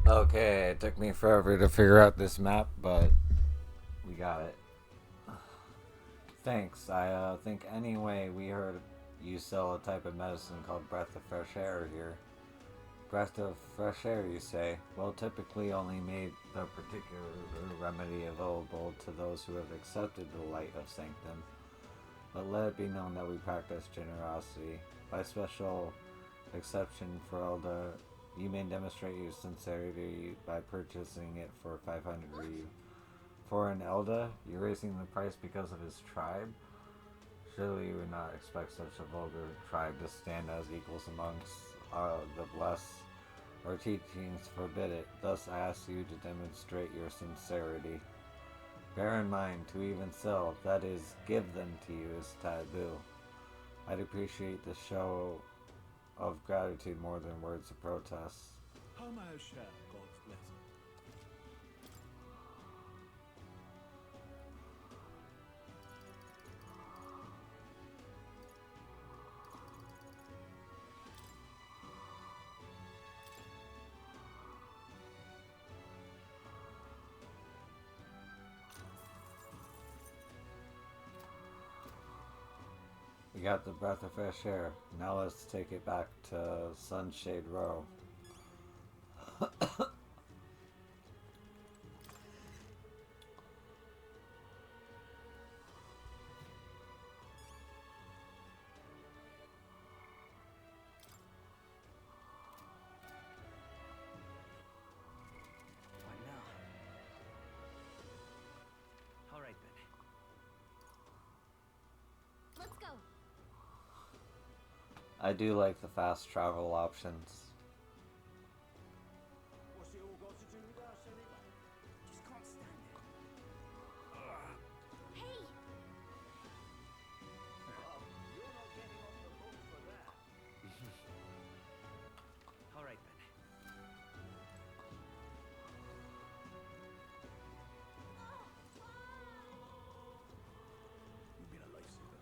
Okay, it took me forever to figure out this map, but we got it. Thanks. I think anyway we heard you sell a type of medicine called breath of fresh air here. Breath of fresh air, you say? Well, typically only made the particular remedy available to those who have accepted the light of sanctum. But let it be known that we practice generosity. By special exception for Elda, you may demonstrate your sincerity by purchasing it for 500 Ryu. For an Elda, you're raising the price because of his tribe? Surely you would not expect such a vulgar tribe to stand as equals amongst the blessed. Our teachings forbid it. Thus I ask you to demonstrate your sincerity. Bear in mind, to even sell, that is, give them to you, is taboo. I'd appreciate the show of gratitude more than words of protest. How may I share God's blessing? We got the breath of fresh air. Now let's take it back to Sunshade Row. What now? All right then. Let's go. I do like the fast travel options. What's it all got to do with us anyway? Just can't stand it. Hey! Well, you're not getting off the hook for that. All right then. You've been a lifesaver.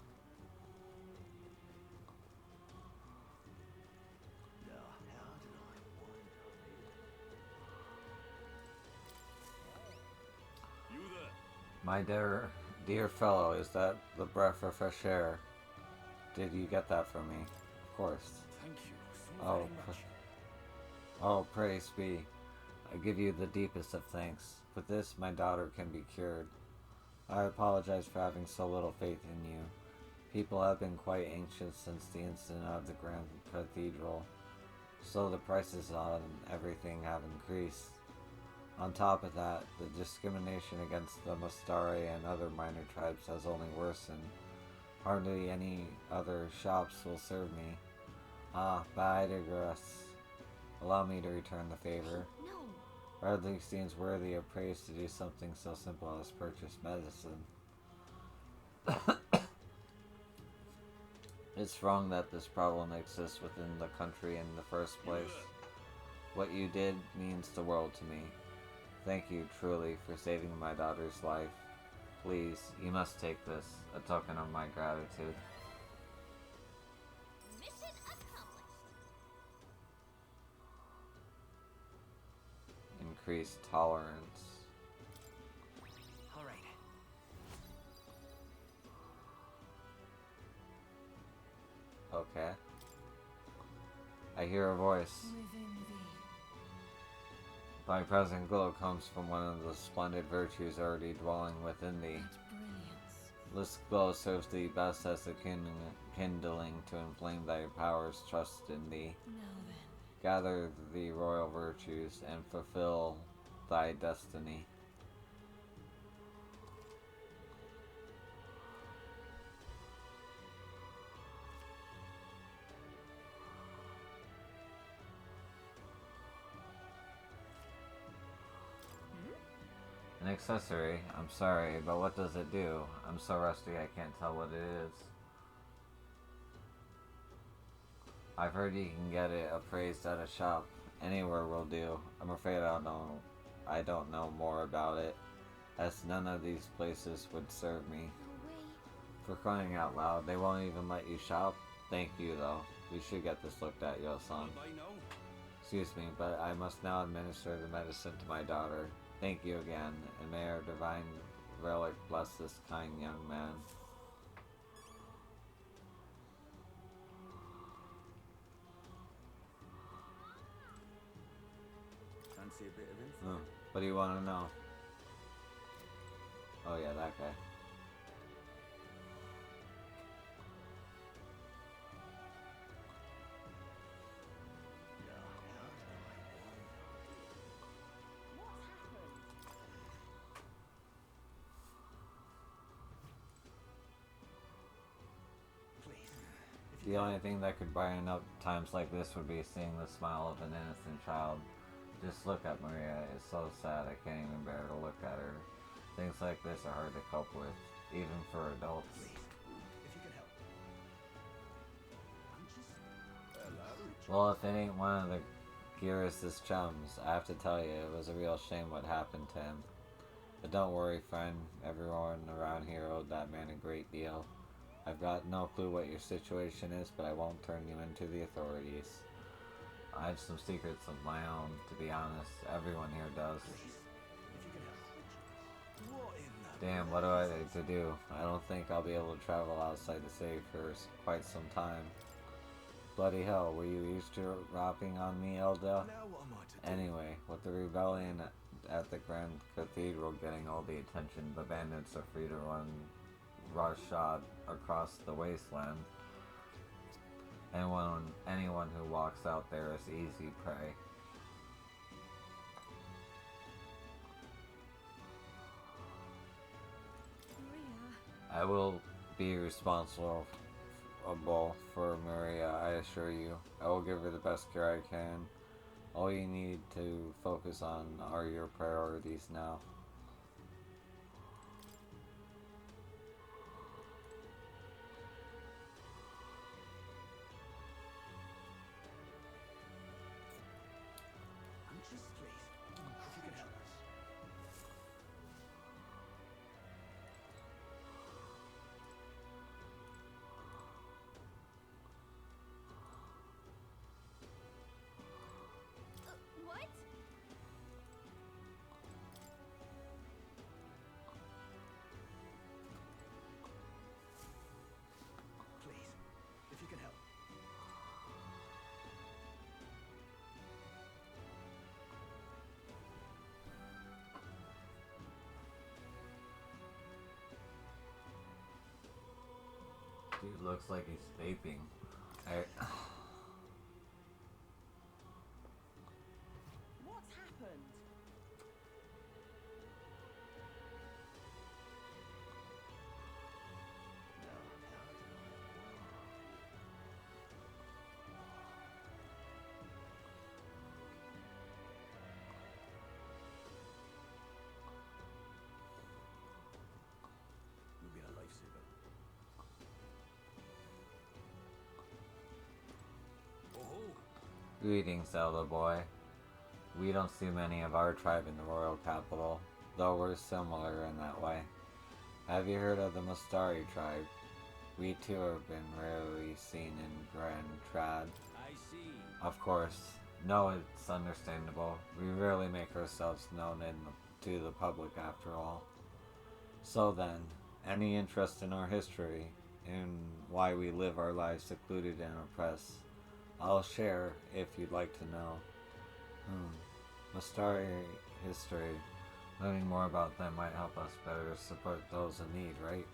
Now, how did I wind up here? You there? My dear fellow, is that the breath of fresh air? Did you get that from me? Of course. Thank you so Oh, very much. oh, praise be. I give you the deepest of thanks. With this, my daughter can be cured. I apologize for having so little faith in you. People have been quite anxious since the incident of the Grand Cathedral, so the prices on everything have increased. On top of that, the discrimination against the Mastari and other minor tribes has only worsened. Hardly any other shops will serve me. Ah, but I digress. Allow me to return the favor. No. Hardly seems worthy of praise to do something so simple as purchase medicine. It's wrong that this problem exists within the country in the first place. What you did means the world to me. Thank you truly for saving my daughter's life. Please, you must take this, a token of my gratitude. Mission accomplished. Increased tolerance. All right. Okay. I hear a voice. Within thee. My present glow comes from one of the splendid virtues already dwelling within thee. That brilliance. This glow serves thee best as a kindling to inflame thy powers. Trust in thee. Now then. Gather the royal virtues and fulfill thy destiny. An accessory? I'm sorry, but what does it do? I'm so rusty I can't tell what it is. I've heard you can get it appraised at a shop. Anywhere will do. I'm afraid I don't know more about it, as none of these places would serve me. No way. For crying out loud, they won't even let you shop? Thank you, though. We should get this looked at, Yosan. What I know? Excuse me, but I must now administer the medicine to my daughter. Thank you again, and may our divine relic bless this kind young man. Fancy a bit of info? Oh, what do you want to know? Oh yeah, that guy. The only thing that could brighten up times like this would be seeing the smile of an innocent child. Just look at Maria. It's so sad I can't even bear to look at her. Things like this are hard to cope with, even for adults. Please, if you could help. I'm just... Hello? Well, if it ain't one of the Gearus' chums, I have to tell you, it was a real shame what happened to him. But don't worry, friend. Everyone around here owed that man a great deal. I've got no clue what your situation is, but I won't turn you into the authorities. I have some secrets of my own, to be honest. Everyone here does. Please, if you could help. What in the... Damn, what do I need to do? I don't think I'll be able to travel outside the city for quite some time. Bloody hell, were you eavesdropping on me, Elda? Now what am I to do? Anyway, with the rebellion at the Grand Cathedral getting all the attention, the bandits are free to run roughshod across the wasteland. Anyone who walks out there is easy prey. Maria. I will be responsible for Maria, I assure you. I will give her the best care I can. All you need to focus on are your priorities now. I'm just... Please, if you could help us. What? Please, if you could help. Dude looks like he's vaping. What's happened? No, how did I... We'll be a lifesaver. Oh, Greetings, Zelda boy. We don't see many of our tribe in the royal capital, though we're similar in that way. Have you heard of the Mustari tribe? We too have been rarely seen in Grand Trad. I see. Of course. No, it's understandable. We rarely make ourselves known to the public after all. So then, any interest in our history, in why we live our lives secluded and oppressed, I'll share if you'd like to know. Mustari history. Learning more about them might help us better support those in need, right?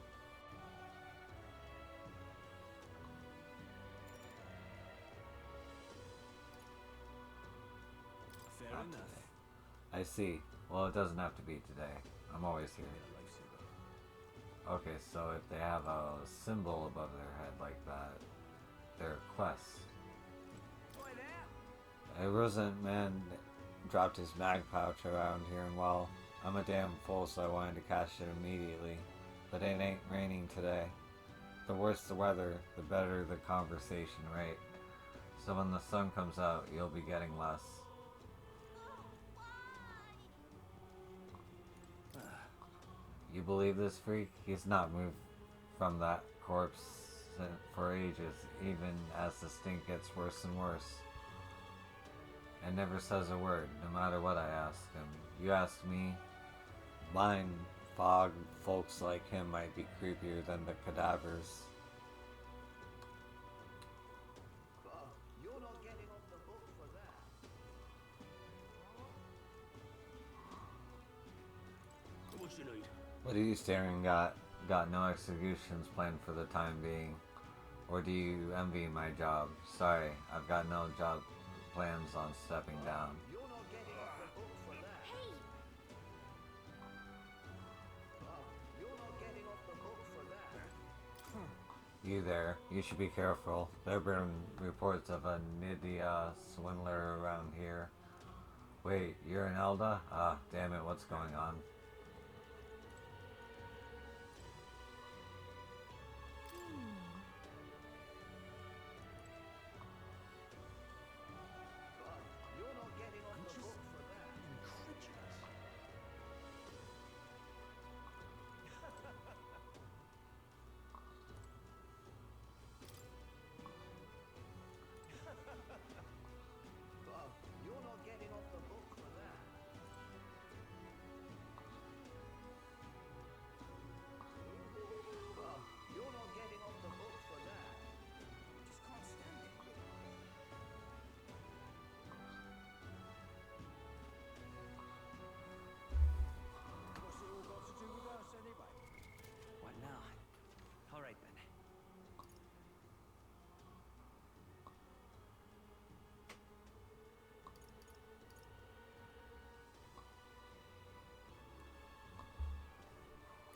Fair Not enough. today. I see. Well, it doesn't have to be today. I'm always here. We'll be a lifesaver. Okay, so if they have a symbol above their head like that, they're quests. Boy there! A resident man dropped his mag pouch around here, and well, I'm a damn fool, so I wanted to cash it immediately. But it ain't raining today. The worse the weather, the better the conversation, right? So when the sun comes out, you'll be getting less. You believe this freak? He's not moved from that corpse for ages, even as the stink gets worse and worse. and never says a word, no matter what I ask him. You ask me, mind fog folks like him might be creepier than the cadavers. Well, you're not getting off the hook for that. What you need? What are you staring at? Got no executions planned for the time being. Or do you envy my job? Sorry, I've got no job plans on stepping down. You're not getting off the hook for that. Hey! Well, you're not getting off the hook for that. You there, you should be careful. There have been reports of a Nydia swindler around here. Wait, you're an Elda? Ah, damn it, what's going on? Well, you're not getting off the hook for that. Well, you're not getting off the hook for that. Well, you're not getting off the hook for that. Just can't stand it. What's it all got to do with us anyway? What now? All right then.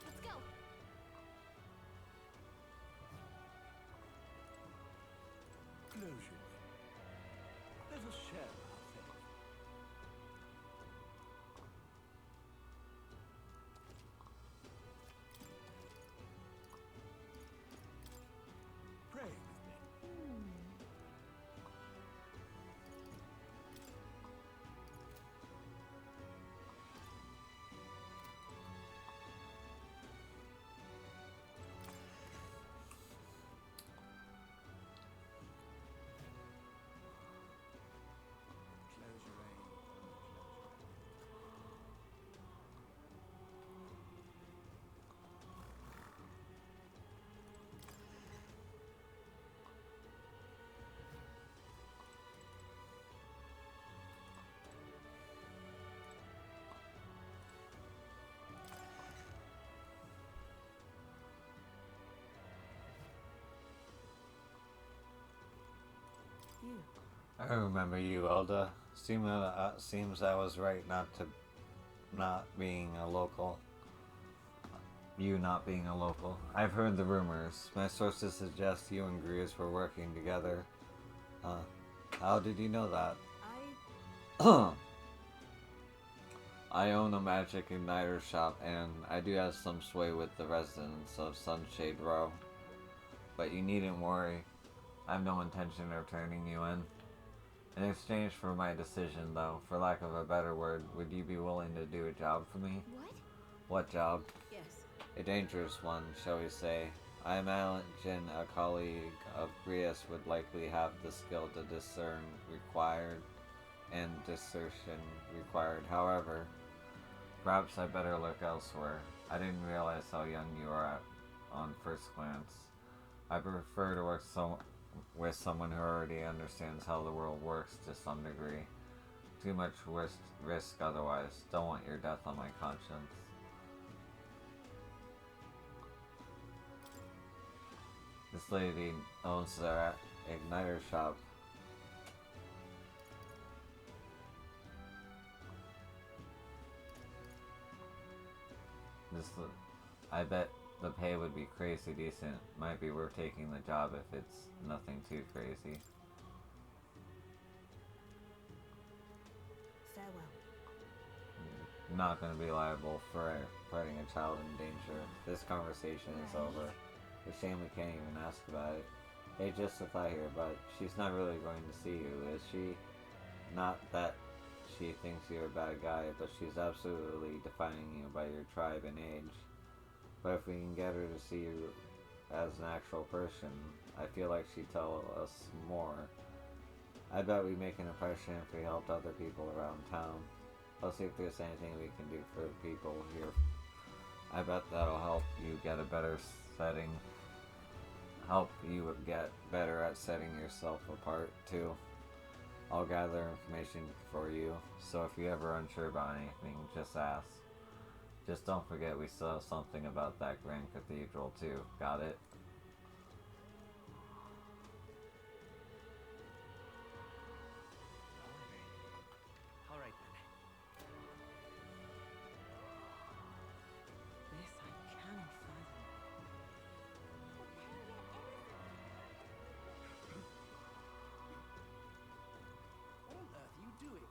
Let's go. Close your way. Let us share our faith. Pray with me. Close your eyes. You. I remember you, Elda. Seems I was right not being a local. You not being a local. I've heard the rumors. My sources suggest you and Greers were working together. How did you know that? I. I own a magic igniter shop, and I do have some sway with the residents of Sunshade Row. But you needn't worry. I have no intention of turning you in. In exchange for my decision, though, for lack of a better word, would you be willing to do a job for me? What? What job? Yes. A dangerous one, shall we say. I imagine a colleague of Grius would likely have the skill to discern required and desertion required. However, perhaps I better look elsewhere. I didn't realize how young you are on first glance. I prefer to work with someone who already understands how the world works to some degree. Too much risk otherwise. Don't want your death on my conscience. This lady owns the igniter shop. I bet the pay would be crazy decent. Might be worth taking the job if it's nothing too crazy. Farewell. I'm not going to be liable for putting a child in danger. This conversation is over. It's a shame we can't even ask about it. Hey, Justify here, but she's not really going to see you, is she? Not that she thinks you're a bad guy, but she's absolutely defining you by your tribe and age. But if we can get her to see you as an actual person, I feel like she'd tell us more. I bet we make an impression if we helped other people around town. Let's see if there's anything we can do for the people here. I bet that'll help you get a better setting. Help you get better at setting yourself apart, too. I'll gather information for you, so if you're ever unsure about anything, just ask. Just don't forget we still have something about that grand cathedral, too. Got it? All right then. This I cannot fathom. What on earth are you doing?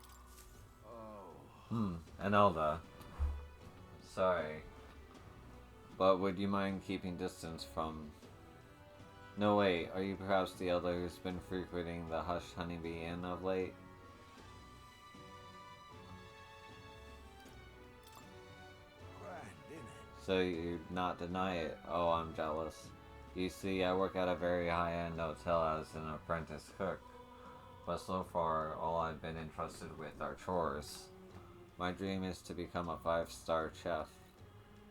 Anelda. Sorry. But would you mind keeping distance from... No, wait, are you perhaps the elder who's been frequenting the Hushed Honeybee Inn of late? Grand, innit? So you'd not deny it? Oh, I'm jealous. You see, I work at a very high-end hotel as an apprentice cook. But so far, all I've been entrusted with are chores. My dream is to become a 5-star chef.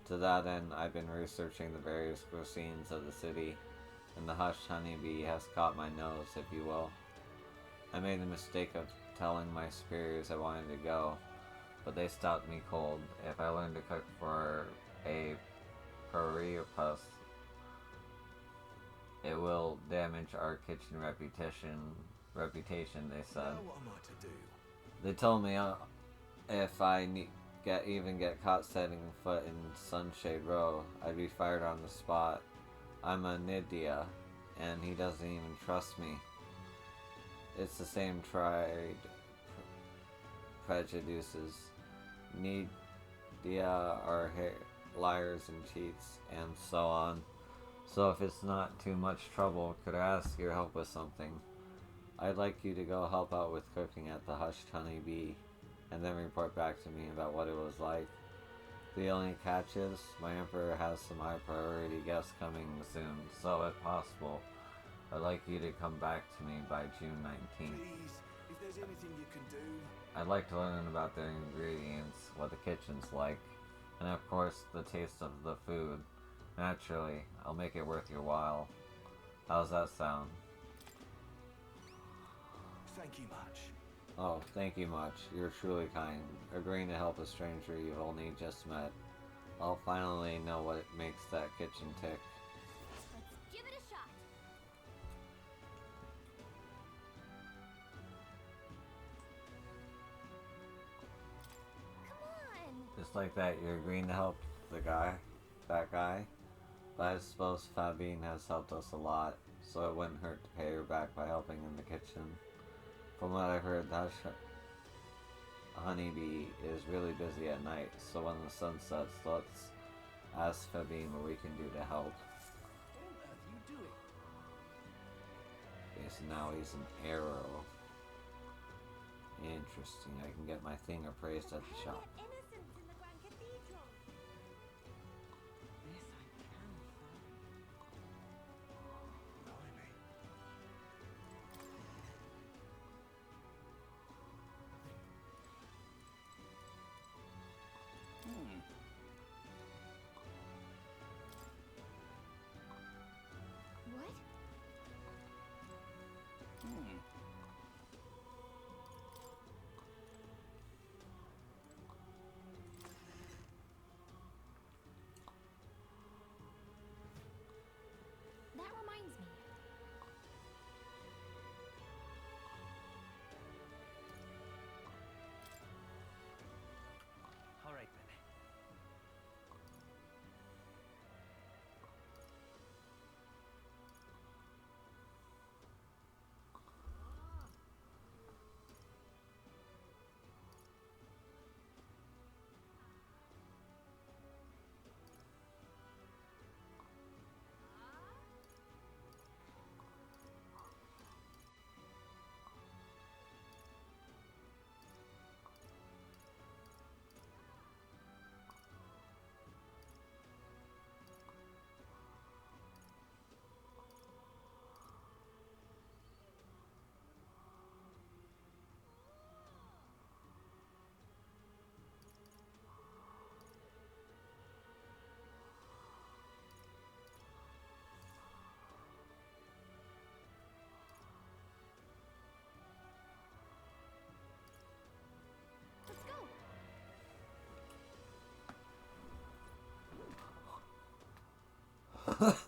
To that end, I've been researching the various cuisines of the city, and the Hushed Honeybee has caught my nose, if you will. I made the mistake of telling my superiors I wanted to go, but they stopped me cold. If I learn to cook for a purpose, it will damage our kitchen reputation, they said. Now what am I to do? They told me if I get caught setting foot in Sunshade Row, I'd be fired on the spot. I'm a Nydia, and he doesn't even trust me. It's the same tried prejudices. Nydia are liars and cheats, and so on. So if it's not too much trouble, could I ask your help with something? I'd like you to go help out with cooking at the Hushed Honeybee, and then report back to me about what it was like. The only catch is, my emperor has some high priority guests coming soon, so if possible, I'd like you to come back to me by June 19th. Please, if there's anything you can do. I'd like to learn about the ingredients, what the kitchen's like, and of course, the taste of the food. Naturally, I'll make it worth your while. How's that sound? Thank you much. Oh, thank you much. You're truly kind. Agreeing to help a stranger you've only just met. I'll finally know what makes that kitchen tick. Let's give it a shot. Come on. Just like that, you're agreeing to help that guy. But I suppose Fabine has helped us a lot, so it wouldn't hurt to pay her back by helping in the kitchen. From what I heard, that Honeybee is really busy at night, so when the sun sets, let's ask Fabine what we can do to help. What on earth are you doing? Okay, so now he's an arrow. Interesting, I can get my thing appraised at the shop. Innocence in the Grand Cathedral. This I cannot fathom. Blimey. What? I'm just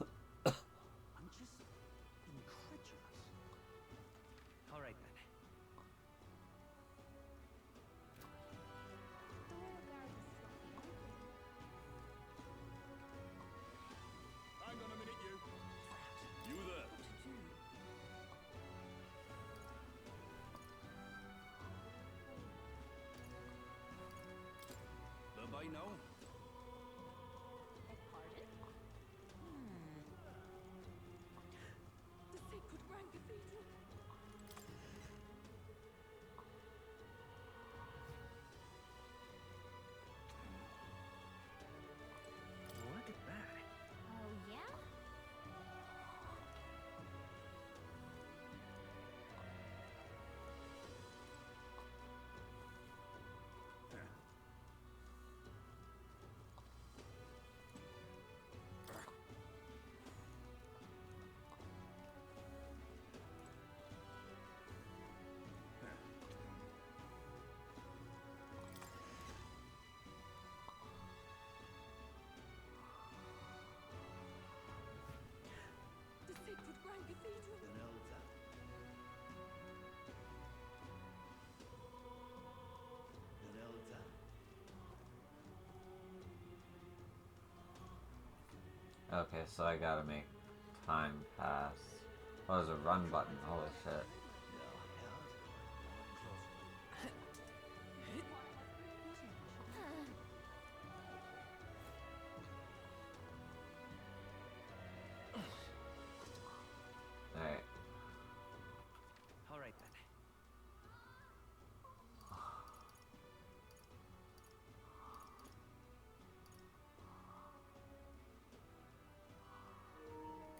incredulous. All right then. The royal guard is sloppy, aren't they? Hang on a minute, you. You there? What to do? The by now? Beg pardon? The sacred Grand Cathedral. Look at that. Oh, yeah? The sacred Grand Cathedral. An elder. An elder. Okay, so I gotta make time pass. Oh, there's a run button. Holy shit. No, Alright. All right then.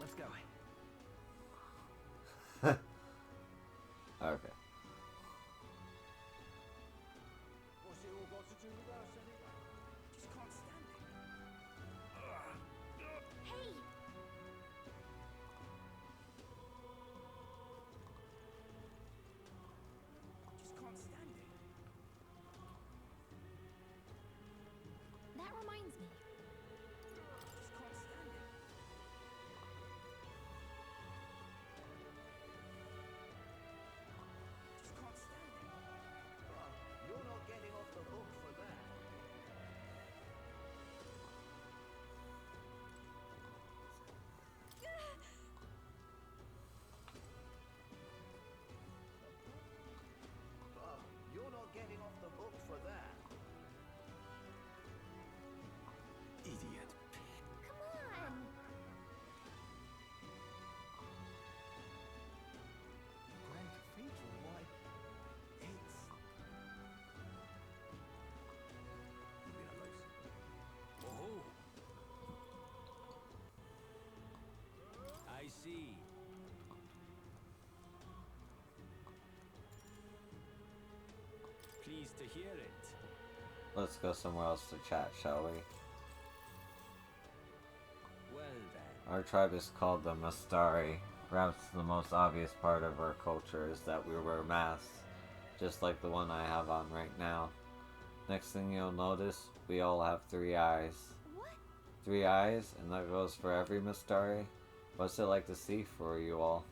Let's go. Okay. What's it all got to do with us anyway? just can't stand it. Hey! Just can't stand it. That reminds me. Just can't stand it. Just can't stand it. Well, you're not getting off the hook for that. Well, you're not getting off the hook for that. Idiot. Come on! Grand Cathedral, why? It's... Leave me alone. Oh! I see. Pleased to hear it. Let's go somewhere else to chat, shall we? Well then. Our tribe is called the Mastari. Perhaps the most obvious part of our culture is that we wear masks, just like the one I have on right now. Next thing you'll notice, we all have 3 eyes. What? 3 eyes, and that goes for every Mastari? What's it like to see for you all?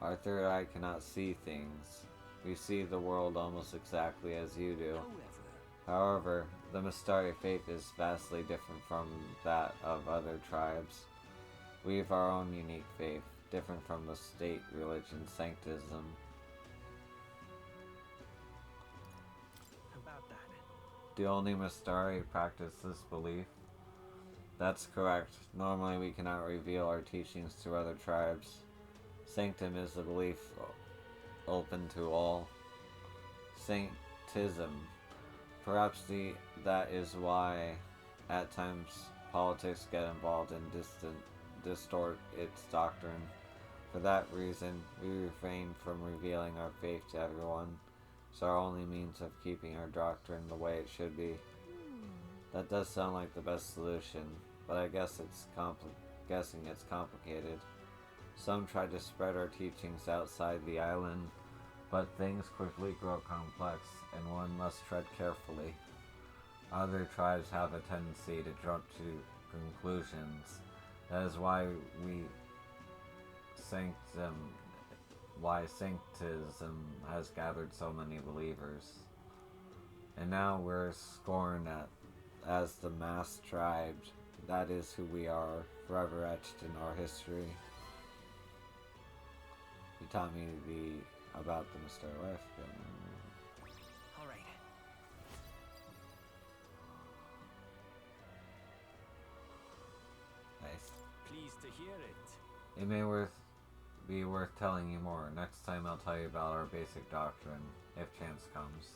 Our third eye cannot see things. We see the world almost exactly as you do. However, the Mastari faith is vastly different from that of other tribes. We have our own unique faith, different from the state religion sanctism. About that. Do only Mastari practice this belief? That's correct. Normally we cannot reveal our teachings to other tribes. Sanctum is a belief open to all. Sanctism. Perhaps that is why at times politics get involved and distort its doctrine. For that reason, we refrain from revealing our faith to everyone. It's our only means of keeping our doctrine the way it should be. That does sound like the best solution, but I guess guessing it's complicated. Some try to spread our teachings outside the island, but things quickly grow complex, and one must tread carefully. Other tribes have a tendency to jump to conclusions, That is we sanctum why sanctism has gathered so many believers. And now we're scorned as the mass tribe. That is who we are, forever etched in our history. You taught me about the Mr. Life. All right. Nice. Pleased to hear it. It may be worth telling you more. Next time I'll tell you about our basic doctrine, if chance comes.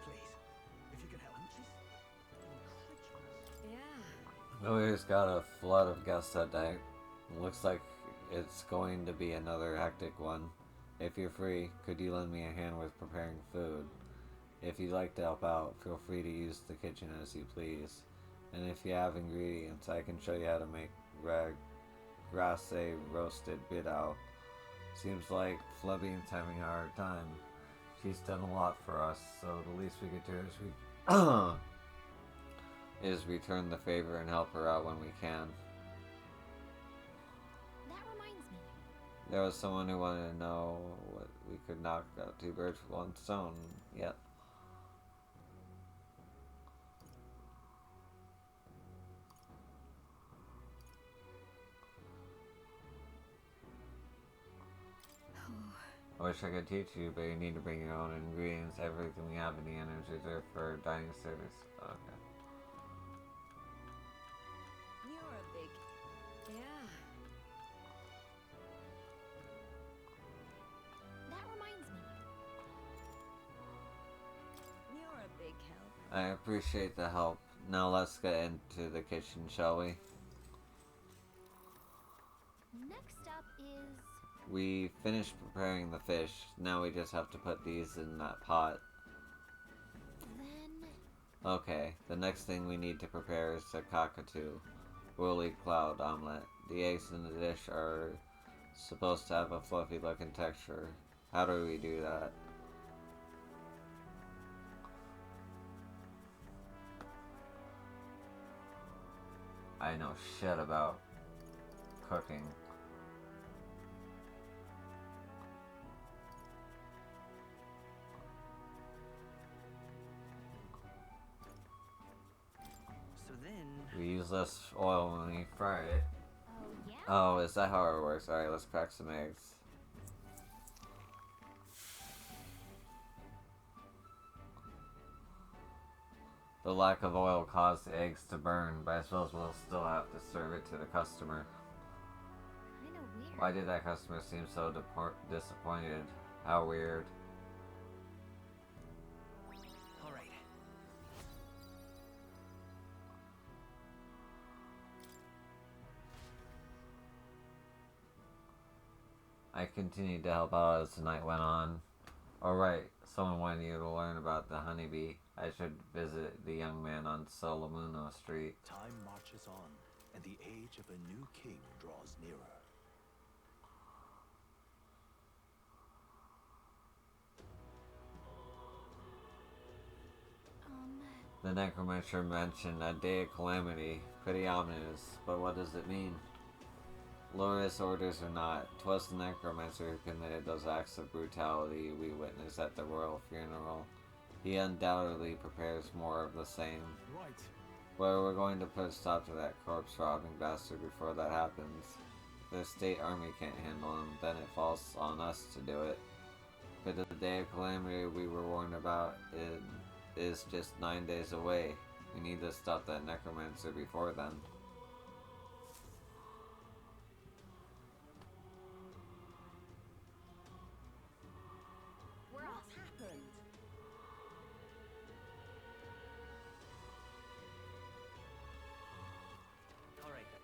Please, if you can help. Yeah. We've got a flood of guests that day. Looks like it's going to be another hectic one. If you're free, could you lend me a hand with preparing food? If you'd like to help out, feel free to use the kitchen as you please. And if you have ingredients, I can show you how to make grasse roasted bidao. Seems like Flebian's having a hard time. She's done a lot for us, so the least we could do is return the favor and help her out when we can. That reminds me. There was someone who wanted to know what we could knock out two birds with one stone. Yep. I wish I could teach you, but you need to bring your own ingredients. Everything we have in the inn is reserved for dining service. Okay. You're a big. Yeah. That reminds me. You're a big help. I appreciate the help. Now let's get into the kitchen, shall we? Next up is. We finished preparing the fish. Now we just have to put these in that pot. Then. Okay, the next thing we need to prepare is a cockatoo, woolly cloud omelet. The eggs in the dish are supposed to have a fluffy look and texture. How do we do that? I know shit about cooking. So then. We use less oil when we fry it. Oh, yeah? Oh, is that how it works? Alright, let's crack some eggs. The lack of oil caused the eggs to burn, but I suppose we'll still have to serve it to the customer. Kinda weird. Why did that customer seem so disappointed? How weird. All right. I continued to help out as the night went on. Alright, someone wanted you to learn about the honeybee. I should visit the young man on Solomuno Street. Time marches on, and the age of a new king draws nearer. The necromancer mentioned a day of calamity. Pretty ominous, but what does it mean? Glorious orders or not, 'twas the necromancer who committed those acts of brutality we witnessed at the royal funeral. He undoubtedly prepares more of the same. Right. Well, we're going to put a stop to that corpse-robbing bastard before that happens. If the state army can't handle him, then it falls on us to do it. But the day of calamity we were warned about is just 9 days away. We need to stop that necromancer before then. What's happened? All right then.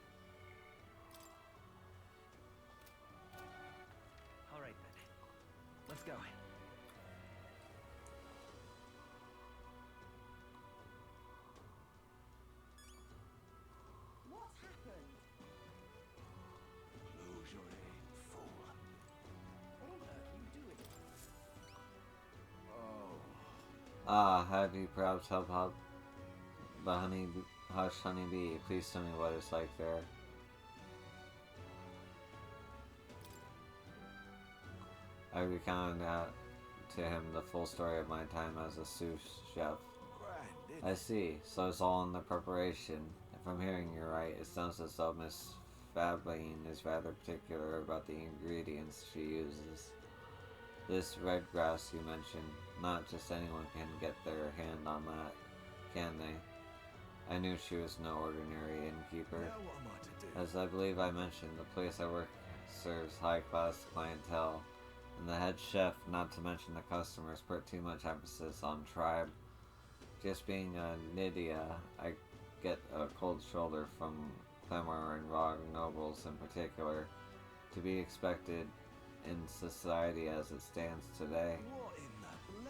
All right then. Let's go. Ah, have you perhaps helped out the hush honeybee? Please tell me what it's like there. I recounted to him the full story of my time as a sous chef. Grand, I see. So it's all in the preparation. If I'm hearing you right, it sounds as though Miss Fabine is rather particular about the ingredients she uses. This red grass you mentioned, not just anyone can get their hand on that, can they? I knew she was no ordinary innkeeper. Now what am I to do? As I believe I mentioned, the place I work serves high-class clientele, and the head chef, not to mention the customers, put too much emphasis on tribe. Just being a Nydia, I get a cold shoulder from clamor and raw nobles in particular, to be expected in society as it stands today. What in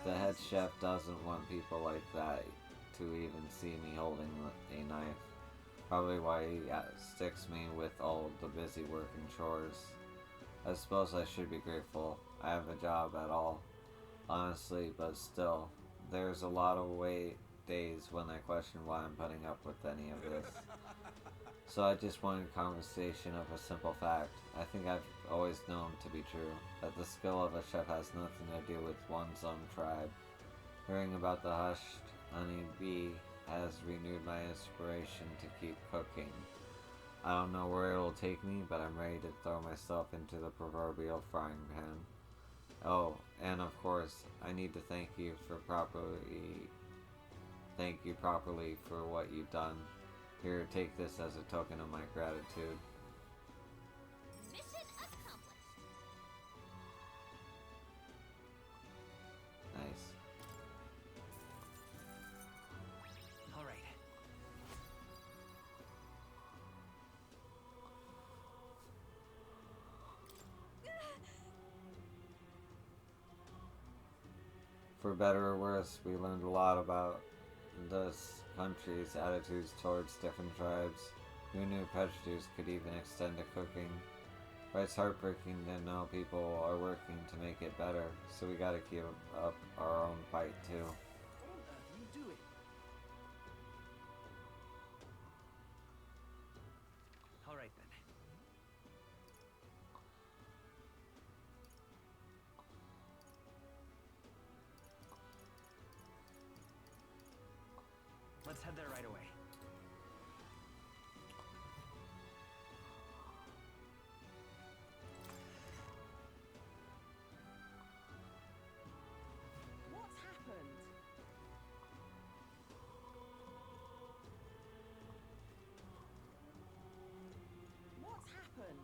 the The head blazes? chef doesn't want people like that to even see me holding a knife. Probably why he sticks me with all the busy work and chores. I suppose I should be grateful I have a job at all, honestly, but still, there's a lot of days when I question why I'm putting up with any of this. So I just wanted conversation of a simple fact. I think I've always known to be true, that the skill of a chef has nothing to do with one's own tribe. Hearing about the hushed honey bee has renewed my inspiration to keep cooking. I don't know where it'll take me, but I'm ready to throw myself into the proverbial frying pan. Oh, and of course, I need to thank you properly for what you've done. Here, take this as a token of my gratitude. Mission accomplished. Nice. All right. For better or worse, we learned a lot about this country's attitudes towards different tribes. Who knew prejudice could even extend to cooking? But it's heartbreaking to know people are working to make it better, so we gotta keep up our own fight too. What on earth are you doing? All right then. Let's head there right away. What's happened? What's happened?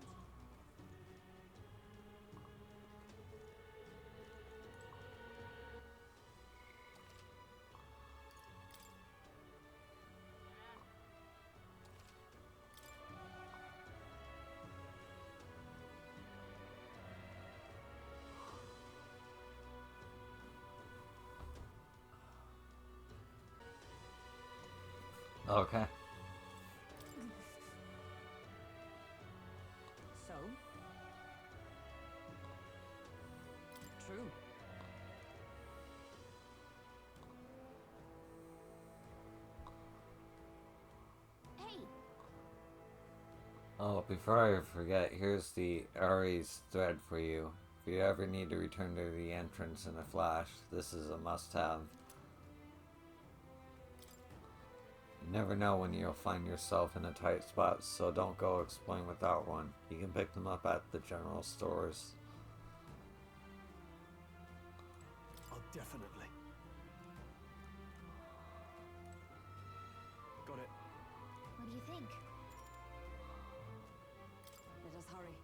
Okay. So? True. Hey, Oh, before I forget, here's the Aries thread for you. If you ever need to return to the entrance in a flash, this is a must-have. You never know when you'll find yourself in a tight spot, so don't go exploring without one. You can pick them up at the general stores. Oh, definitely. Got it. what do you think? Let us hurry.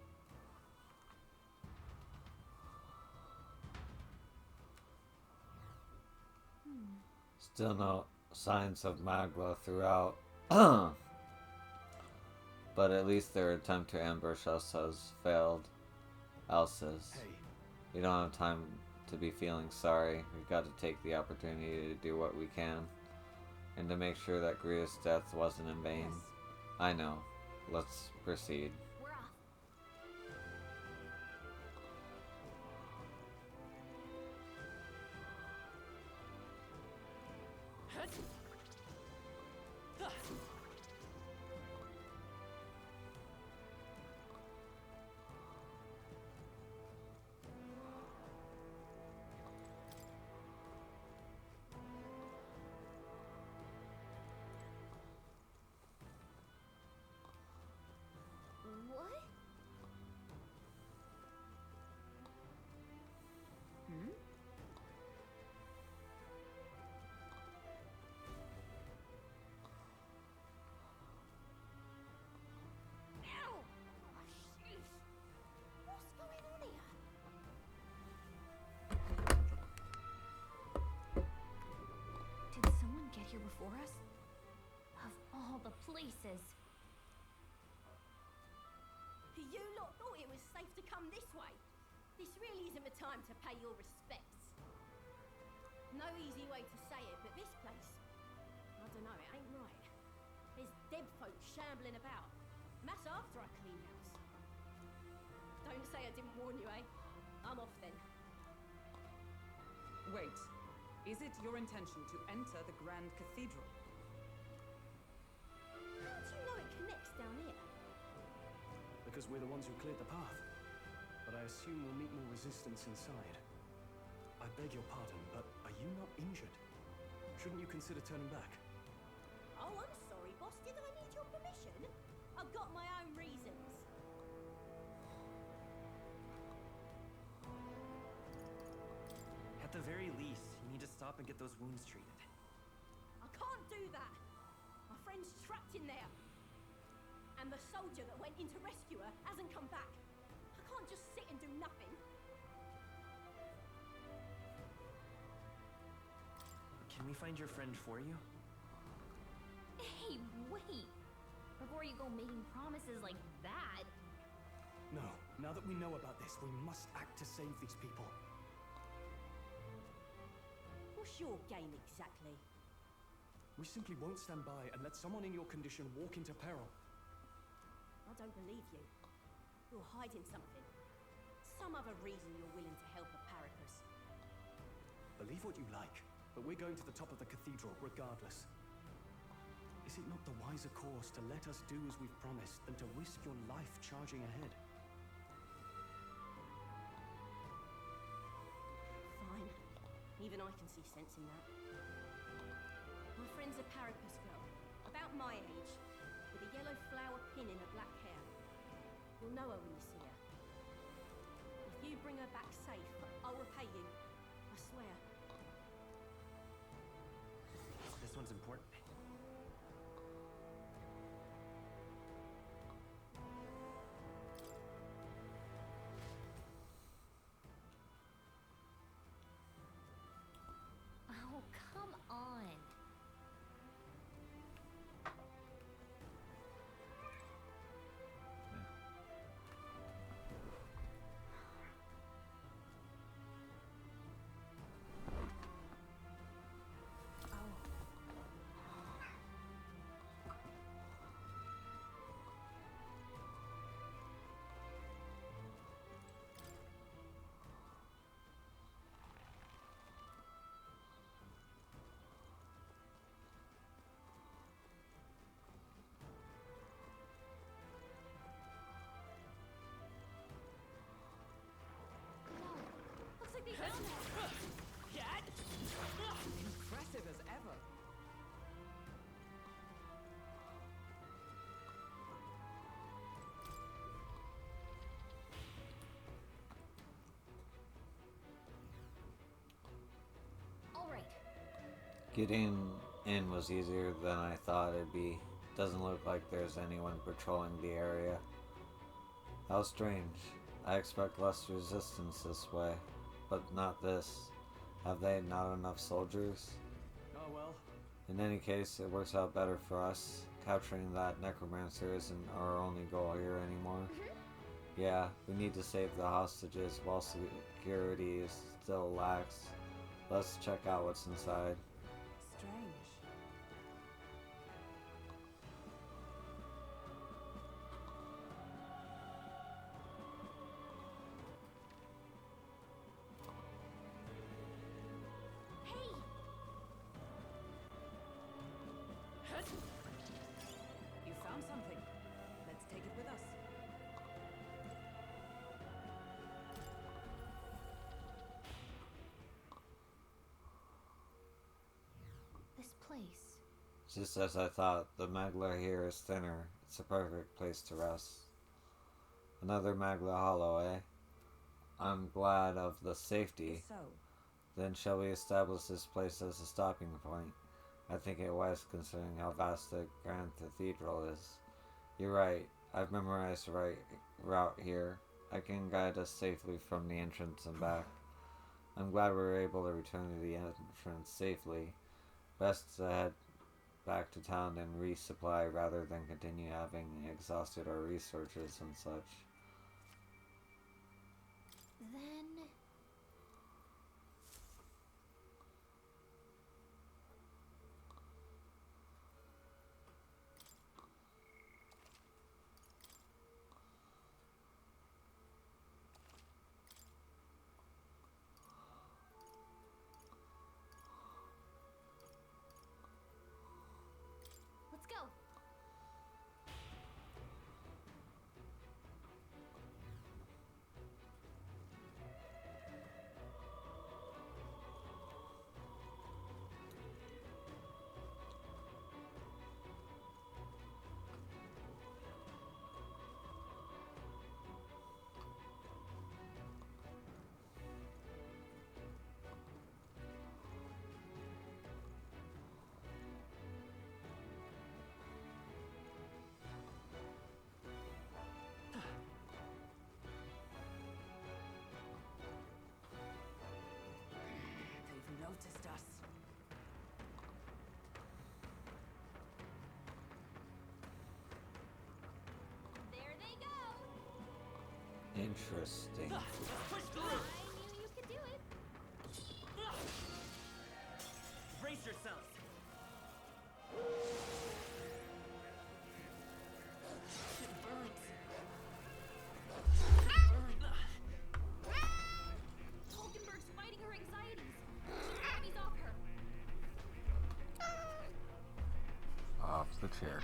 Still no signs of Magla throughout. But at least their attempt to ambush us has failed. Elsa's. Hey, We don't have time to be feeling sorry. We've got to take the opportunity to do what we can. And to make sure that Gria's death wasn't in vain. Yes. I know. Let's proceed. We're off. here before us? Of all the places. You lot thought it was safe to come this way. This really isn't the time to pay your respects. No easy way to say it, but this place, I don't know, it ain't right. There's dead folk shambling about. And that's after I clean house. Don't say I didn't warn you, eh? I'm off then. Wait. Is it your intention to enter the Grand Cathedral? How do you know it connects down here? Because we're the ones who cleared the path. But I assume we'll meet more resistance inside. I beg your pardon, but are you not injured? Shouldn't you consider turning back? Oh, I'm sorry, boss. Did I need your permission? I've got my own reasons. At the very least, you need to stop and get those wounds treated. I can't do that. My friend's trapped in there. And the soldier that went in to rescue her hasn't come back. I can't just sit and do nothing. Can we find your friend for you? Hey, wait! Before you go making promises like that. No. Now that we know about this, we must act to save these people. What's your game exactly? We simply won't stand by and let someone in your condition walk into peril. I don't believe you. You're hiding something. Some other reason you're willing to help a Paracus. Believe what you like, but we're going to the top of the cathedral regardless. Is it not the wiser course to let us do as we've promised than to risk your life charging ahead? Fine. Even I can see sense in that. My friend's a Paracus girl, about my age, with a yellow flower pin in her black hair. You'll know her when you see her. If you bring her back safe, I'll repay you. I swear. This one's important. Oh, come on. Looks like they found her. Impressive as ever. All right. Getting in was easier than I thought it'd be. Doesn't look like there's anyone patrolling the area. How strange. I expect less resistance this way, but not this. Have they not enough soldiers? Oh well. In any case, it works out better for us. Capturing that necromancer isn't our only goal here anymore. Yeah, we need to save the hostages while security is still lax. Let's check out what's inside. Strange. Hey! You found something. Let's take it with us. This place. Just as I thought, the magla here is thinner. It's a perfect place to rest. Another magla hollow, eh? I'm glad of the safety. So, Then shall we establish this place as a stopping point? I think it wise considering how vast the Grand Cathedral is. You're right. I've memorized the right route here. I can guide us safely from the entrance and back. I'm glad we were able to return to the entrance safely. Best to head back to town and resupply rather than continue having exhausted our resources and such. Then... let's go. They've noticed us. There they go. Interesting. Push through! I knew you could do it. Brace yourselves! It burns. Hulkenberg's fighting her anxieties. Keep your enemies off her. Off the chair.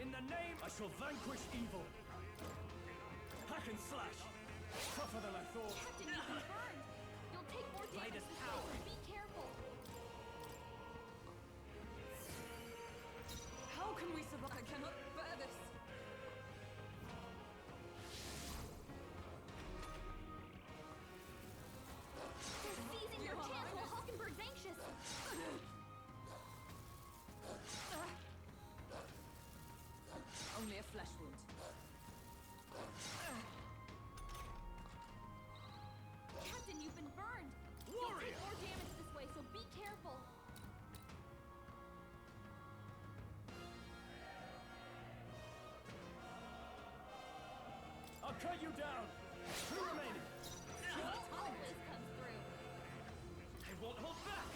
In the name, I shall vanquish evil. Hack and slash. Tougher than I thought. Captain, you've been burned. You'll take more damage Light is this power. way, so be careful. How can we survive? I cannot bear this. They're seizing your chance while Hulkenberg's anxious. Only a flesh wound. Captain, you've been burned. You'll take more damage this way, so be careful. I'll cut you down. Two remaining. Always comes through. I won't hold back!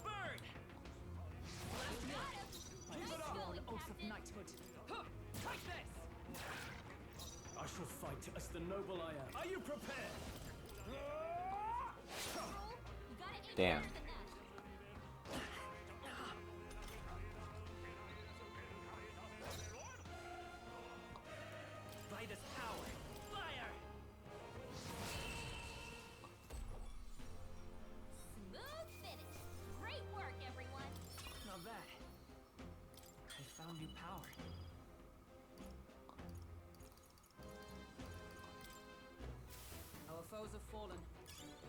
Burn! Got him. Nice going, Oath of Captain. knighthood. Huh, take this! I shall fight as the noble I am. Are you prepared? Roll. You gotta aim Damn. better than that. Light is power! Fire! Smooth finish. Great work, everyone. Not bad. I found new power. Our foes have fallen.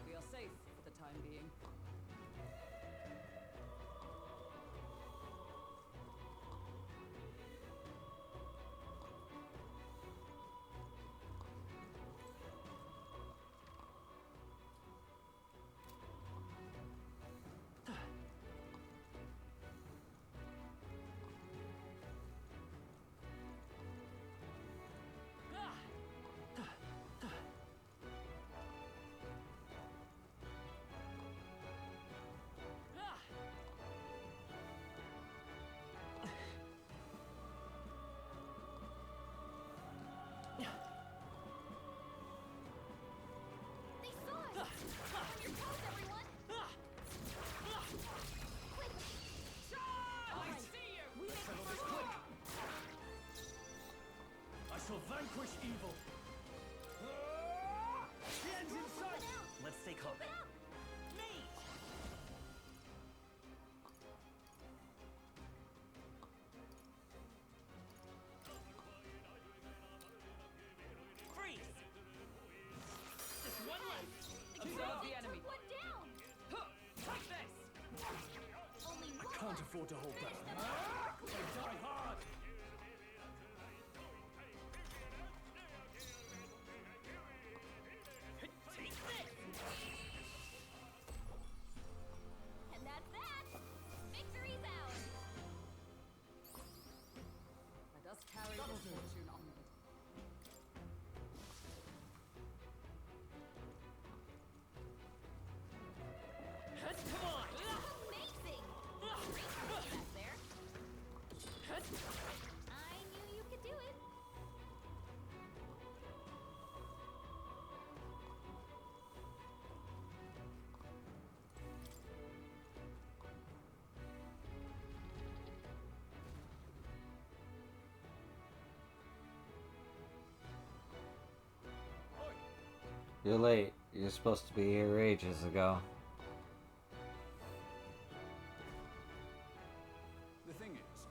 We are safe for the time being. They saw us. On your toes, everyone. Quick. I see you! We make the Settle this first quick. move. I shall vanquish evil. The end's in sight. Open out. Let's stay calm. Open up. Freeze! Just one left! The Observe Captain the enemy. took one down. Huh, can't afford to hold back. They die hard! And that's that! Victory's ours! Let us carry your fortune onward. Come on! Amazing! Great work back there. I knew you could do it. You're late. You're supposed to be here ages ago. The thing is,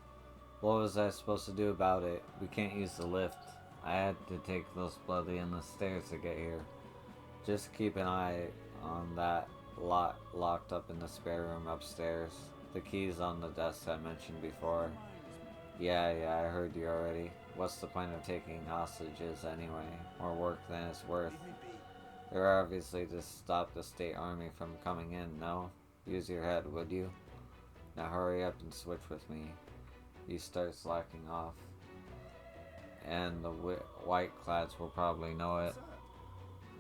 What was I supposed to do about it? We can't use the lift. I had to take those bloody endless stairs to get here. Just keep an eye on that lot locked up in the spare room upstairs. The key's on the desk I mentioned before. Yeah, I heard you already. What's the point of taking hostages anyway? More work than it's worth. leave me be. They're obviously to stop the state army from coming in, no? Use your head, would you? Now hurry up and switch with me. He starts slacking off. And the white clads will probably know it.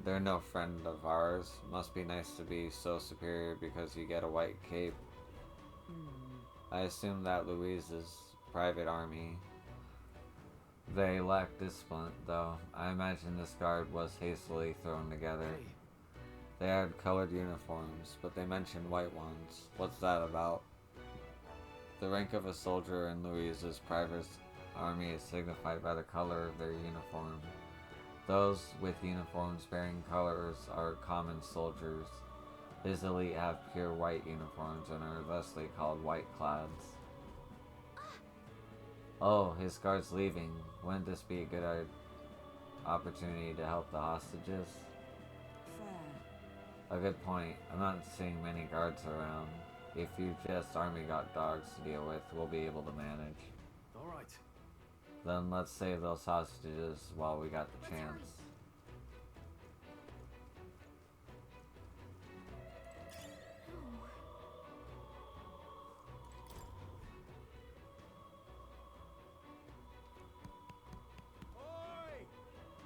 They're no friend of ours. Must be nice to be so superior because you get a white cape. I assume that Louise's private army. They lack discipline, though. I imagine this guard was hastily thrown together. Hey, They had colored uniforms, but they mentioned white ones. What's that about? The rank of a soldier in Louise's private army is signified by the color of their uniform. Those with uniforms bearing colors are common soldiers. His elite have pure white uniforms and are thusly called white clads. Oh, his guard's leaving. Wouldn't this be a good opportunity to help the hostages? Fair. A good point. I'm not seeing many guards around. If you just army got dogs to deal with, we'll be able to manage. alright. Then let's save those hostages while we got the chance. Oi!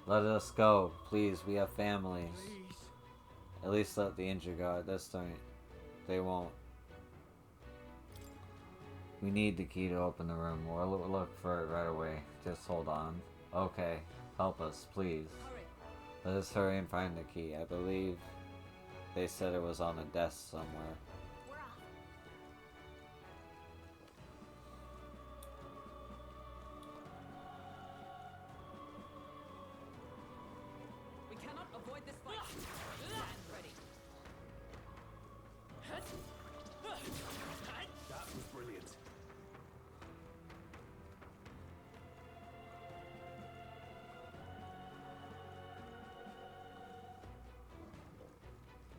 Let us go, please. We have families. Please. At least let the injured go. At this point, they won't. We need the key to open the room. We'll look for it right away. Just hold on. Okay, help us, please. Hurry. Let us hurry and find the key. I believe they said it was on a desk somewhere. We're off. We cannot avoid this fight. Stand ready. That was brilliant.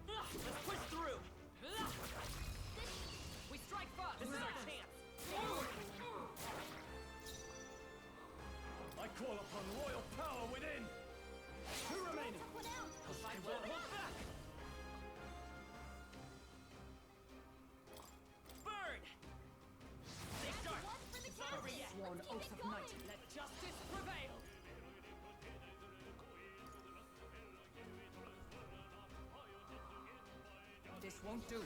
Let's push through! We strike first. This is our chance! I call upon royal power within. Two remaining. Tough one out. I won't hold back! Burn! They start! One for the It's not over captain. yet! Sworn Let's keep oath it of going. knight. Let justice prevail! This won't do.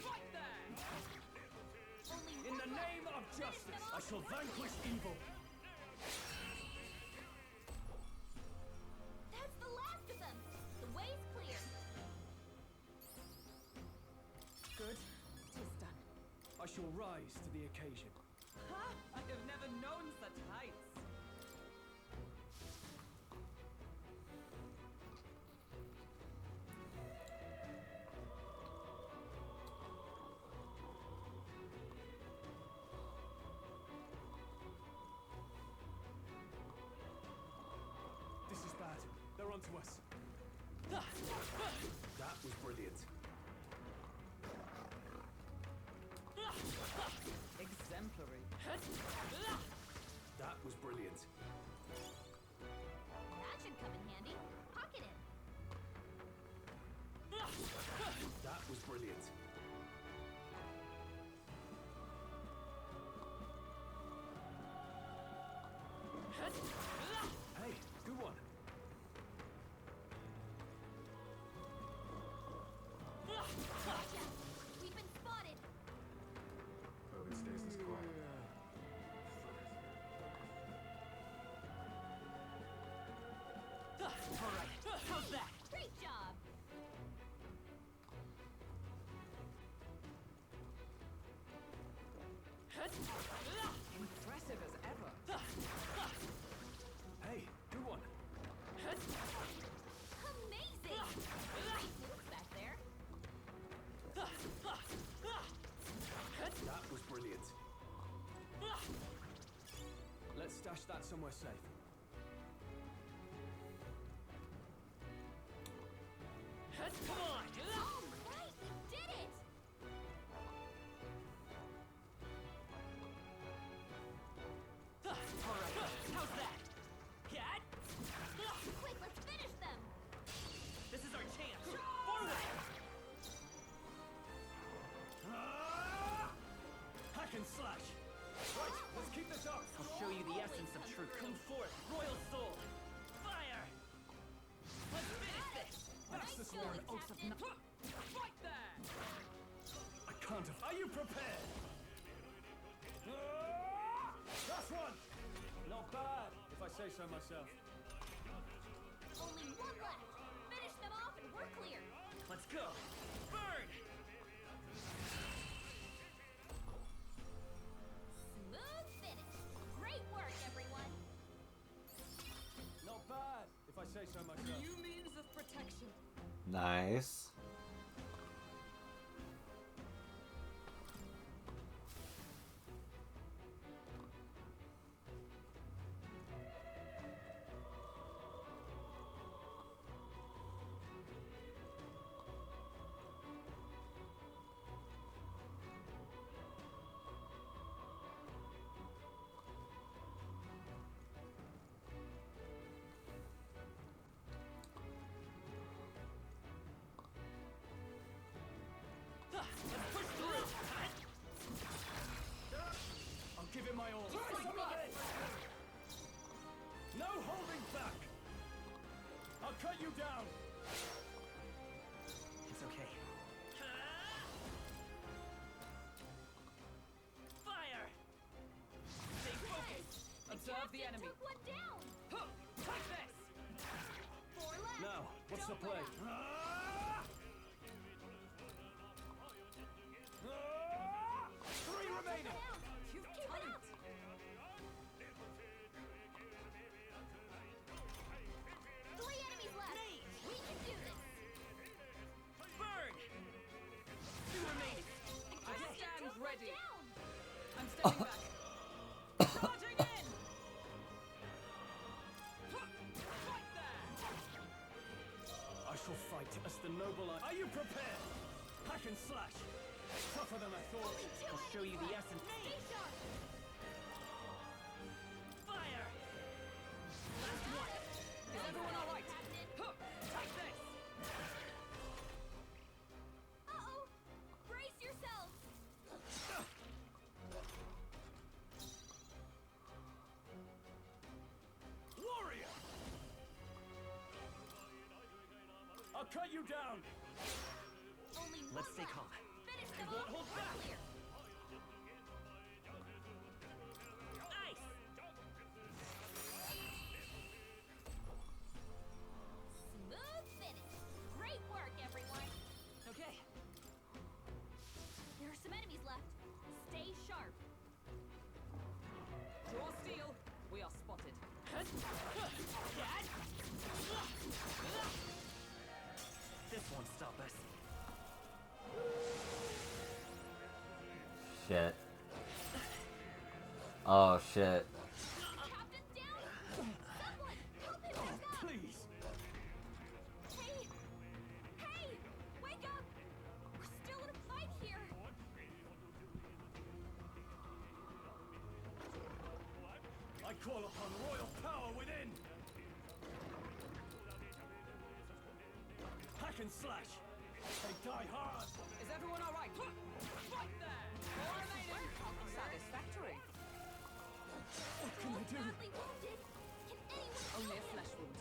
Fight then! Only In the one left. name of justice, I shall vanquish evil. That's the last of them. The way's clear. Good. Tis done. I shall rise to the occasion. Ha! I have never known such heights. This is bad. They're onto us. That was brilliant. Exemplary. That was brilliant. That should come in handy. Pocket it. That was brilliant. Hey, good one. Watch out. We've been spotted. Hope it stays this quiet. Alright, how's that? Great job. Impressive as ever. Hey, good one. Amazing. Great moves back there. That was brilliant. Let's stash that somewhere safe. Come on! All right, we did it. Alright, how's that? Cat? Quick, let's finish them. This is our chance! Forward! Hack and slash. Right, let's keep this up. I'll show you the essence of truth. Come forth, royal soul! Fire! Let's finish this! That's the sworn going, oath of Captain. Fight that! I can't have. Are you prepared? Last one. Not bad, if I say so myself. Only one left. Finish them off and we're clear. Let's go! Burn! Smooth finish. Great work, everyone. Not bad, if I say so myself. New means of protection. Nice. Let's push through! I'll give it my all. No holding back. I'll cut you down. It's okay. Fire! Stay focused! Observe the enemy. Took one down. Take this! 4 left. Now, what's the Don't play? let Three remaining. down. Keep it up. 3 enemies left. We can do this. Burn! 2 remaining. I stand Took one ready. down. I'm stepping back. Charging in! Fight that! I shall fight as the noble I... Are you prepared? Hack and slash. Tougher than I thought. Only 2 I'll show you the essence. Stay sharp. Fire! Last one. Is everyone all right? Take this! Uh-oh. Brace yourselves. Warrior! I'll cut you down. Only Let's one stay left. calm. Finish We them won't off. hold We're back. clear. Nice! Smooth finish. Great work, everyone. Okay. There are some enemies left. Stay sharp. Draw steel. We are spotted. Dad! This won't stop us. Shit. Oh shit. Captain's down. Someone help him back up. Please. Hey! Hey! Wake up! We're still in a fight here! call upon royal power within! Hack and slash! They die hard! Is everyone all right? Right there! All remaining. Satisfactory. What can I do? Badly wounded. Can anyone Only a flesh wound.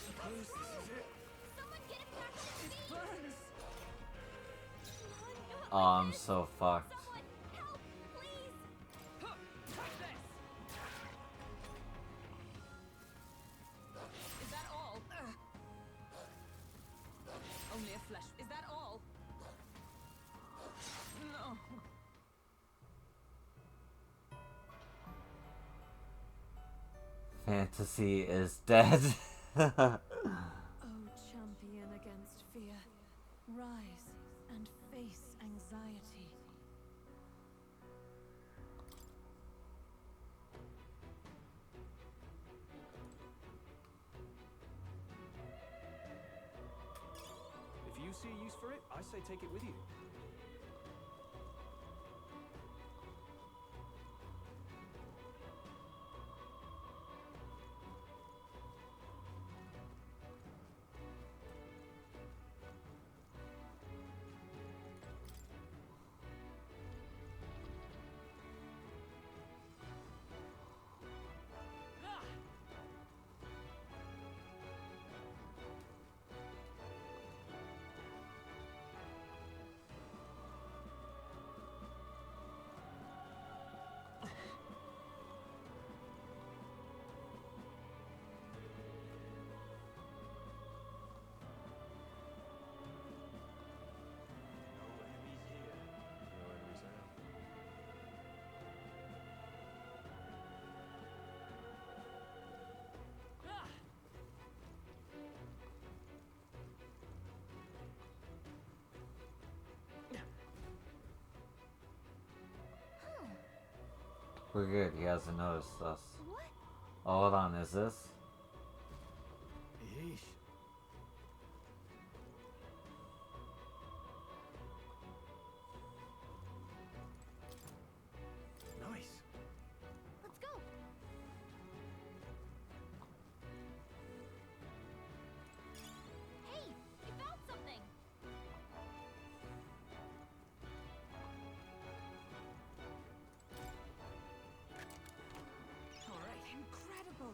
Suppose this is it. someone get him back on his feet? Burns! Oh, I'm so fucked. Someone help, please. Take this! Is that all? Only a flesh. Is that all? No. Fantasy is dead. Oh, champion against fear, rise and face anxiety. If you see a use for it, I say take it with you. We're good. He hasn't noticed us. What? Oh, hold on. Is this? Yeesh. Nice. Let's go. Hey, you found something. All right. Incredible.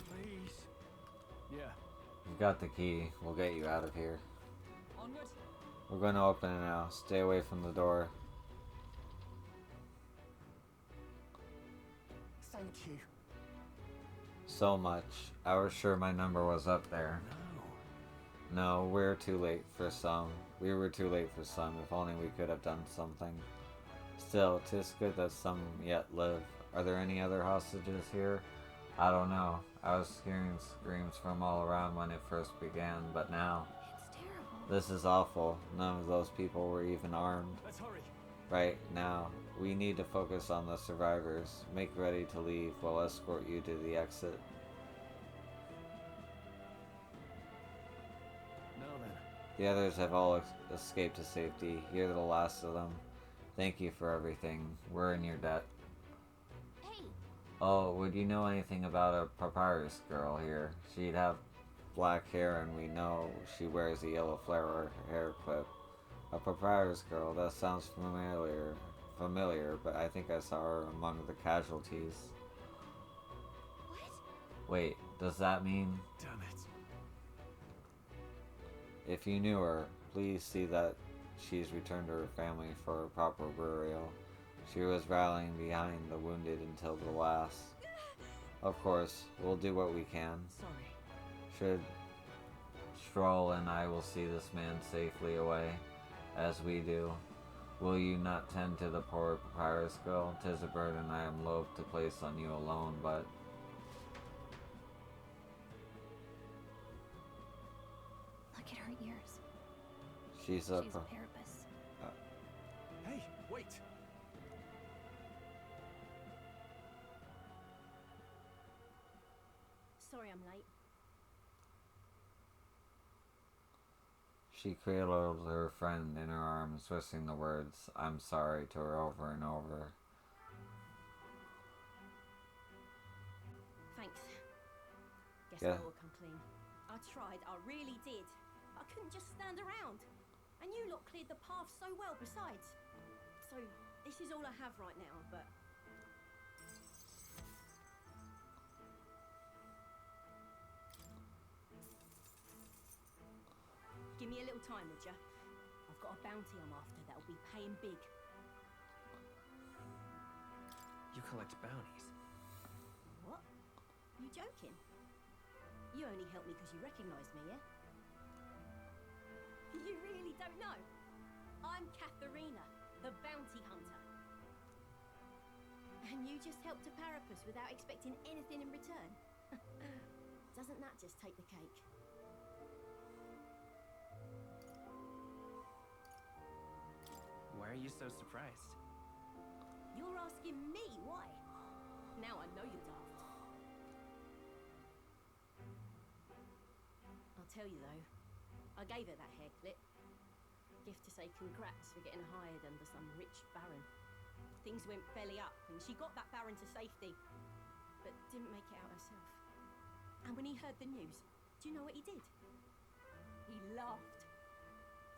Please. Yeah. You've got the key. We'll get you out of here. Onward. We're going to open it now. Stay away from the door. Thank you. So much. I was sure my number was up there. No. No, we're too late for some. We were too late for some. If only we could have done something. Still, 'tis good that some yet live. Are there any other hostages here? I don't know. I was hearing screams from all around when it first began, but now... It's terrible. This is awful. None of those people were even armed. Let's hurry. Right now, we need to focus on the survivors. Make ready to leave. We'll escort you to the exit. Now then. The others have all escaped to safety. You're the last of them. Thank you for everything. We're in your debt. Hey, Oh, would you know anything about a papyrus girl here? She'd have black hair, and we know she wears a yellow flower hair clip. A papyrus girl, that sounds familiar, but I think I saw her among the casualties. what? Wait, does that mean... Damn it. If you knew her, please see that she's returned to her family for a proper burial. She was rallying behind the wounded until the last. Of course, we'll do what we can. Sorry. Should stroll and I will see this man safely away, as we do. Will you not tend to the poor papyrus girl? 'Tis a burden I am loath to place on you alone, but... Look at her ears. She's a... She's a parapus. Hey, wait! Sorry I'm late. She cradled her friend in her arms, whispering the words, "I'm sorry," to her over and over. Thanks. Guess Yeah. I will come clean. I tried, I really did. I couldn't just stand around. And you lot cleared the path so well besides. So, this is all I have right now, but... Give me a little time, would ya? I've got a bounty I'm after that'll be paying big. You collect bounties. What? You joking? You only helped me because you recognised me, yeah? You really don't know? I'm Katharina, the bounty hunter. And you just helped a parapus without expecting anything in return? Doesn't that just take the cake? Why are you so surprised? You're asking me why? Now I know you're daft. I'll tell you though, I gave her that hair clip. Gift to say congrats for getting hired under some rich baron. Things went belly up and she got that baron to safety, but didn't make it out herself. And when he heard the news, do you know what he did? He laughed.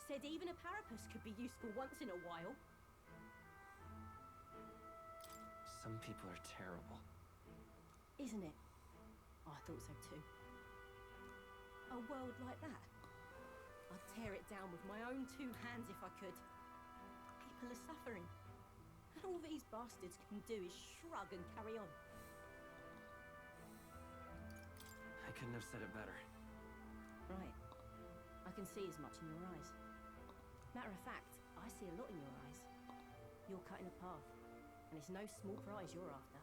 Said even a parapus could be useful once in a while. Some people are terrible. Isn't it? Oh, I thought so too. A world like that? I'd tear it down with my own two hands if I could. People are suffering. And all these bastards can do is shrug and carry on. I couldn't have said it better. Right. I can see as much in your eyes. Matter of fact, I see a lot in your eyes. You're cutting a path, and it's no small prize you're after.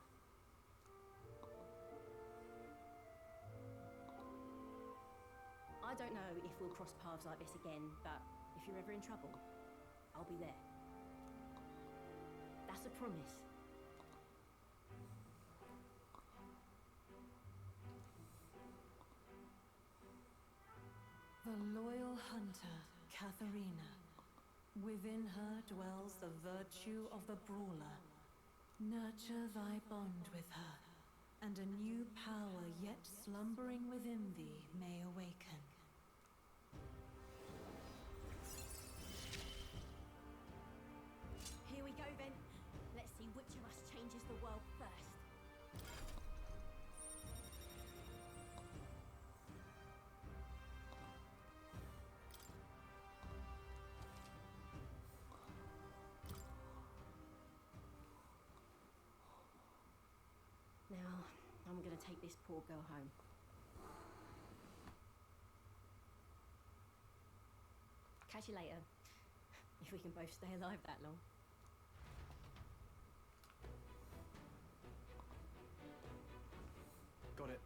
I don't know if we'll cross paths like this again, but if you're ever in trouble, I'll be there. That's a promise. The loyal hunter, Katharina. Within her dwells the virtue of the brawler. Nurture thy bond with her, and a new power yet slumbering within thee may awaken. Here we go then. Let's see which of us changes the world first. Now, I'm gonna take this poor girl home. Catch you later. If we can both stay alive that long. Got it.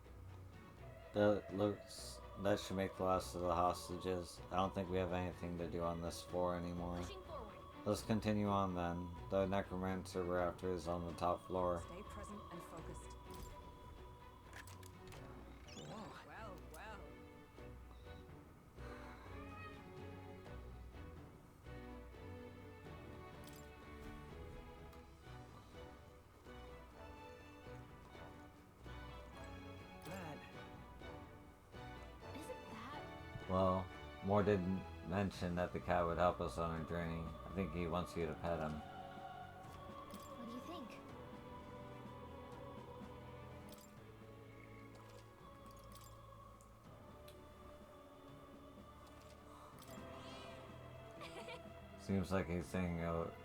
That should make the last of the hostages. I don't think we have anything to do on this floor anymore. Pushing forward. Let's continue on then. The necromancer we're after is on the top floor. Stay present and focused. Whoa. Well, well. That. Isn't that? Well, Moore didn't mention that the cat would help us on our journey. I think he wants you to pet him. What do you think? Seems like he's saying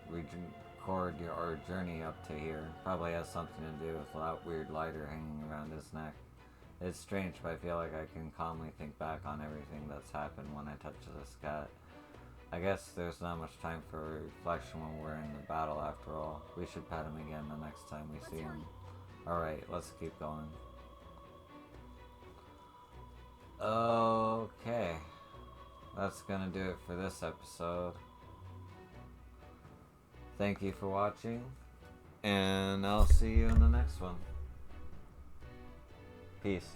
record our journey up to here. Probably has something to do with that weird lighter hanging around his neck. It's strange, but I feel like I can calmly think back on everything that's happened when I touch this cat. I guess there's not much time for reflection when we're in the battle after all. We should pet him again the next time we see him. Alright, let's keep going. Okay. That's gonna do it for this episode. Thank you for watching, and I'll see you in the next one. Peace.